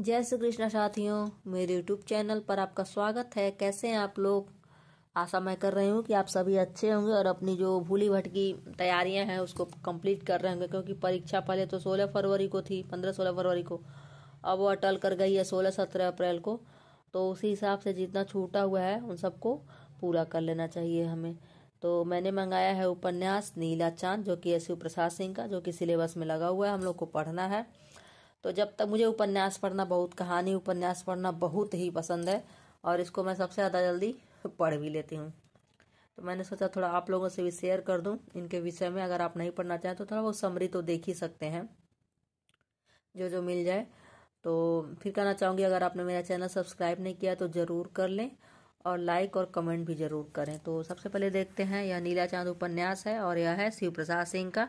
जय श्री कृष्ण साथियों, मेरे यूट्यूब चैनल पर आपका स्वागत है। कैसे हैं आप लोग? आशा मैं कर रही हूँ कि आप सभी अच्छे होंगे और अपनी जो भूली भटकी तैयारियां हैं उसको कंप्लीट कर रहे होंगे, क्योंकि परीक्षा पहले तो 16 फरवरी को थी, 15-16 फरवरी को। अब वो अटल कर गई है 16-17 अप्रैल को। तो उसी हिसाब से जितना छूटा हुआ है उन सबको पूरा कर लेना चाहिए हमें। तो मैंने मंगाया है उपन्यास नीला चांद, जो कि शिव प्रसाद सिंह का, जो कि सिलेबस में लगा हुआ है, हम लोग को पढ़ना है। तो जब तक मुझे उपन्यास पढ़ना कहानी उपन्यास पढ़ना बहुत ही पसंद है और इसको मैं सबसे ज़्यादा जल्दी पढ़ भी लेती हूँ। तो मैंने सोचा थोड़ा आप लोगों से भी शेयर कर दूँ इनके विषय में। अगर आप नहीं पढ़ना चाहें तो थोड़ा वो समरी तो देख ही सकते हैं, जो जो मिल जाए। तो फिर कहना चाहूँगी, अगर आपने मेरा चैनल सब्सक्राइब नहीं किया तो ज़रूर कर लें और लाइक और कमेंट भी ज़रूर करें। तो सबसे पहले देखते हैं, यह नीला चांद उपन्यास है और यह है शिव प्रसाद सिंह का।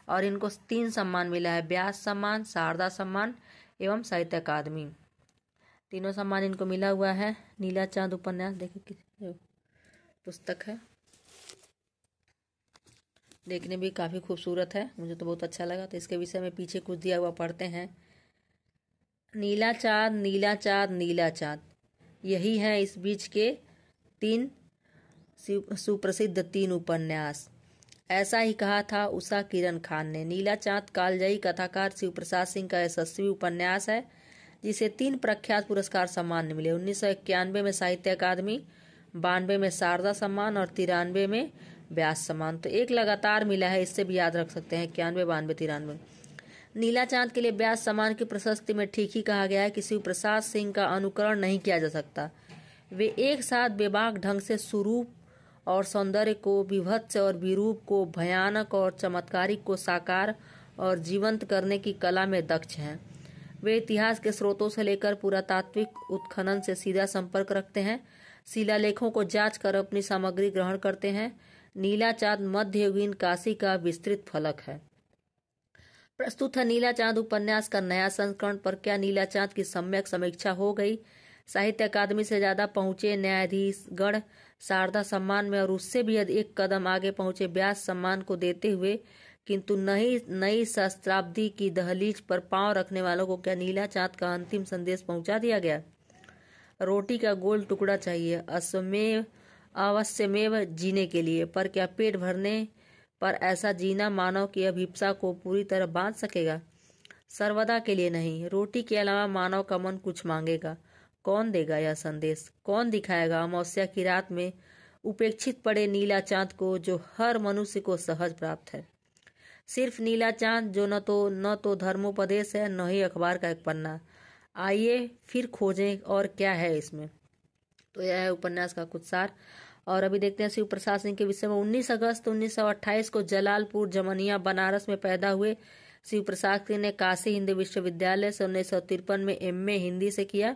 और इनको 3 सम्मान मिला है, व्यास सम्मान, शारदा सम्मान एवं साहित्य अकादमी। तीनों सम्मान इनको मिला हुआ है। नीला चांद उपन्यास देखिए किस पुस्तक है, देखने भी काफ़ी खूबसूरत है, मुझे तो बहुत अच्छा लगा। तो इसके विषय में पीछे कुछ दिया हुआ पढ़ते हैं। नीला चाँद नीला चाँद नीला चाँद, यही है इस बीच के 3 सुप्रसिद्ध 3 उपन्यास। ऐसा ही कहा था उषा किरण खान ने। नीला चाँद कालजयी कथाकार शिव प्रसाद सिंह का यशस्वी उपन्यास है, जिसे 3 प्रख्यात पुरस्कार सम्मान मिले। 1991 में साहित्य अकादमी, 92 में शारदा सम्मान और 93 में व्यास सम्मान। तो एक लगातार मिला है, इससे भी याद रख सकते हैं, 91, 92, 93। नीला चांद के लिए व्यास सम्मान की प्रशस्ति में ठीक ही कहा गया है कि शिव प्रसाद सिंह का अनुकरण नहीं किया जा सकता। वे एक साथ बेबाक ढंग से स्वरूप और सौंदर्य को, विभत्स और विरूप को, भयानक और चमत्कारिक को साकार और जीवंत करने की कला में दक्ष हैं। वे इतिहास के स्रोतों से लेकर पुरातात्विक उत्खनन से सीधा संपर्क रखते हैं, शिलालेखों को जांच कर अपनी सामग्री ग्रहण करते हैं। नीला चांद मध्ययुगीन काशी का विस्तृत फलक है। प्रस्तुत है नीला चांद उपन्यास का नया संस्करण। पर क्या नीला चांद की सम्यक समीक्षा हो गई? साहित्य अकादमी से ज्यादा पहुंचे न्यायाधीशगण शारदा सम्मान में और उससे भी एक कदम आगे पहुंचे व्यास सम्मान को देते हुए, किंतु नई सहस्त्राब्दी की दहलीज पर पांव रखने वालों को क्या नीला चांद का अंतिम संदेश पहुंचा दिया गया? रोटी का गोल टुकड़ा चाहिए अवश्यमेव जीने के लिए, पर क्या पेट भरने पर ऐसा जीना मानव की अभिप्सा को पूरी तरह बांध सकेगा? सर्वदा के लिए नहीं। रोटी के अलावा मानव का मन कुछ मांगेगा। कौन देगा यह संदेश? कौन दिखाएगा अमावस्या की रात में उपेक्षित पड़े नीला चांद को, जो हर मनुष्य को सहज प्राप्त है? सिर्फ नीला चांद, जो न तो धर्मोपदेश है, न ही अखबार का एक पन्ना। आइए फिर खोजें और क्या है इसमें। तो यह है उपन्यास का कुछ सार। और अभी देखते हैं शिव प्रसाद सिंह के विषय में। 19 अगस्त 1928 को जलालपुर जमनिया बनारस में पैदा हुए शिव प्रसाद सिंह ने काशी हिंदू विश्वविद्यालय से 1953 में MA हिंदी से किया।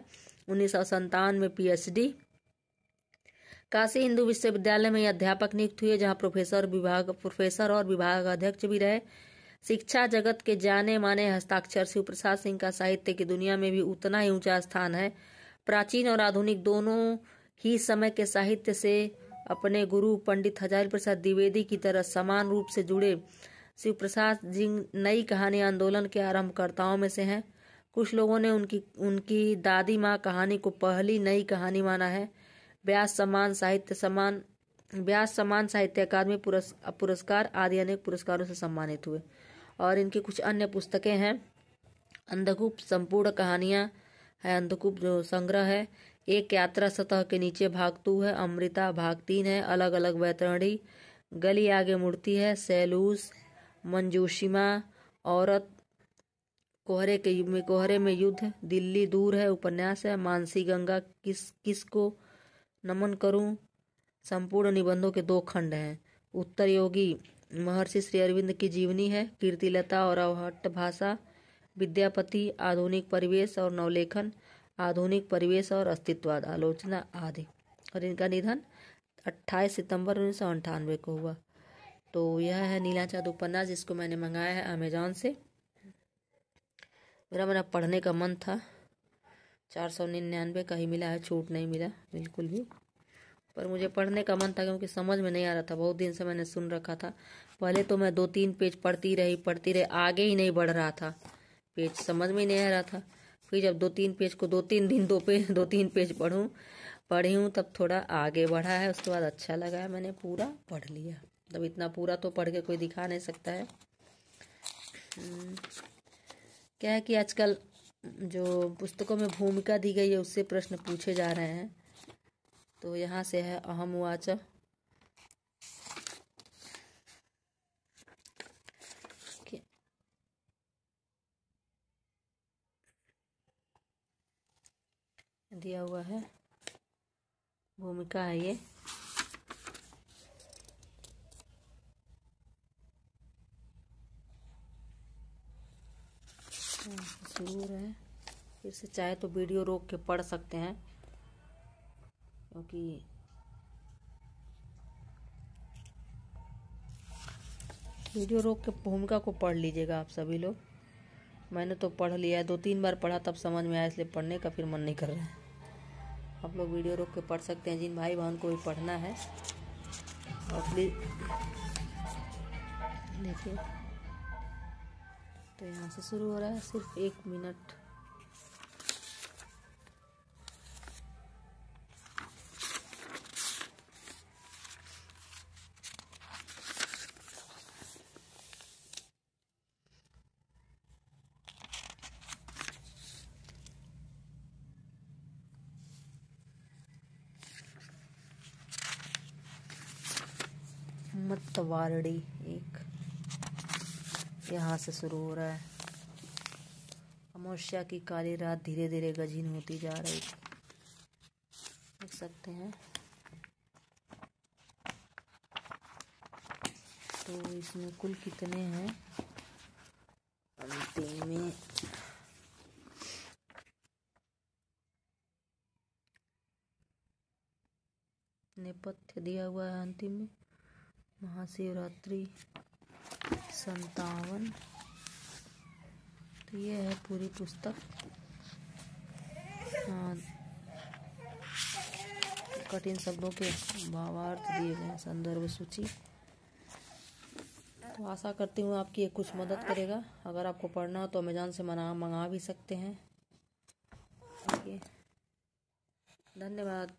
1957 में PhD काशी हिंदू विश्वविद्यालय में अध्यापक नियुक्त हुए, जहां प्रोफेसर और विभाग अध्यक्ष भी रहे। शिक्षा जगत के जाने माने हस्ताक्षर शिव प्रसाद सिंह का साहित्य की दुनिया में भी उतना ही ऊंचा स्थान है। प्राचीन और आधुनिक दोनों ही समय के साहित्य से अपने गुरु पंडित हजारी प्रसाद द्विवेदी की तरह समान रूप से जुड़े शिव प्रसाद सिंह नई कहानी आंदोलन के आरंभकर्ताओं में से हैं। कुछ लोगों ने उनकी दादी माँ कहानी को पहली नई कहानी माना है। व्यास सम्मान साहित्य अकादमी पुरस्कार आदि अनेक पुरस्कारों से सम्मानित हुए। और इनकी कुछ अन्य पुस्तकें हैं। अंधकूप संपूर्ण कहानियां है, अंधकूप जो संग्रह है। एक यात्रा सतह के नीचे भाग 2 है। अमृता भाग 3 है। अलग अलग वैतरणी, गली आगे मुड़ती है, सैलूस, मंजूशिमा, औरत, कोहरे में युद्ध, दिल्ली दूर है उपन्यास है। मानसी गंगा, किसको नमन करूं, संपूर्ण निबंधों के 2 खंड हैं। उत्तर योगी महर्षि श्री अरविंद की जीवनी है। कीर्तिलता और अवहट्ट भाषा, विद्यापति, आधुनिक परिवेश और नवलेखन, आधुनिक परिवेश और अस्तित्ववाद आलोचना आदि। और इनका निधन 28 सितंबर 1998 को हुआ। तो यह है नीला चांद उपन्यास, जिसको मैंने मंगाया है अमेजॉन से। मेरा पढ़ने का मन था, 499 का ही मिला है, छूट नहीं मिला बिल्कुल भी। पर मुझे पढ़ने का मन था, क्योंकि समझ में नहीं आ रहा था। बहुत दिन से मैंने सुन रखा था। पहले तो मैं 2-3 पेज पढ़ती रही, आगे ही नहीं बढ़ रहा था, पेज समझ में नहीं आ रहा था। फिर जब 2-3 पेज को 2-3 दिन 2-3 पेज पढ़ी हूँ तब थोड़ा आगे बढ़ा है। उसके बाद अच्छा लगा है, मैंने पूरा पढ़ लिया। तब इतना पूरा तो पढ़ के कोई दिखा नहीं सकता है। क्या है कि आजकल जो पुस्तकों में भूमिका दी गई है उससे प्रश्न पूछे जा रहे हैं। तो यहाँ से है अहम वाच। दिया हुआ है, भूमिका है ये। जरूर है, फिर से चाहे तो वीडियो रोक के पढ़ सकते हैं, क्योंकि वीडियो रोक के भूमिका को पढ़ लीजिएगा आप सभी लोग। मैंने तो पढ़ लिया है, 2-3 बार पढ़ा तब समझ में आया, इसलिए पढ़ने का फिर मन नहीं कर रहा है। आप लोग वीडियो रोक के पढ़ सकते हैं, जिन भाई बहन को भी पढ़ना है। और प्लीज देखिए, तो यहाँ से शुरू हो रहा है, सिर्फ 1 मिनट। मतवारड़ी एक यहाँ से शुरू हो रहा है। अमावस्या की काली रात धीरे धीरे गजीन होती जा रही थी, देख सकते हैं। तो इसमें कुल कितने हैं अंतिम में? नेपथ्य दिया हुआ है अंतिम में, महाशिवरात्रि 57। तो ये है पूरी पुस्तक। हाँ, कठिन शब्दों के भावार्थ दिए गए हैं, संदर्भ सूची। तो आशा करती हूँ आपकी ये कुछ मदद करेगा। अगर आपको पढ़ना हो तो अमेज़ॉन से मंगा भी सकते हैं। धन्यवाद।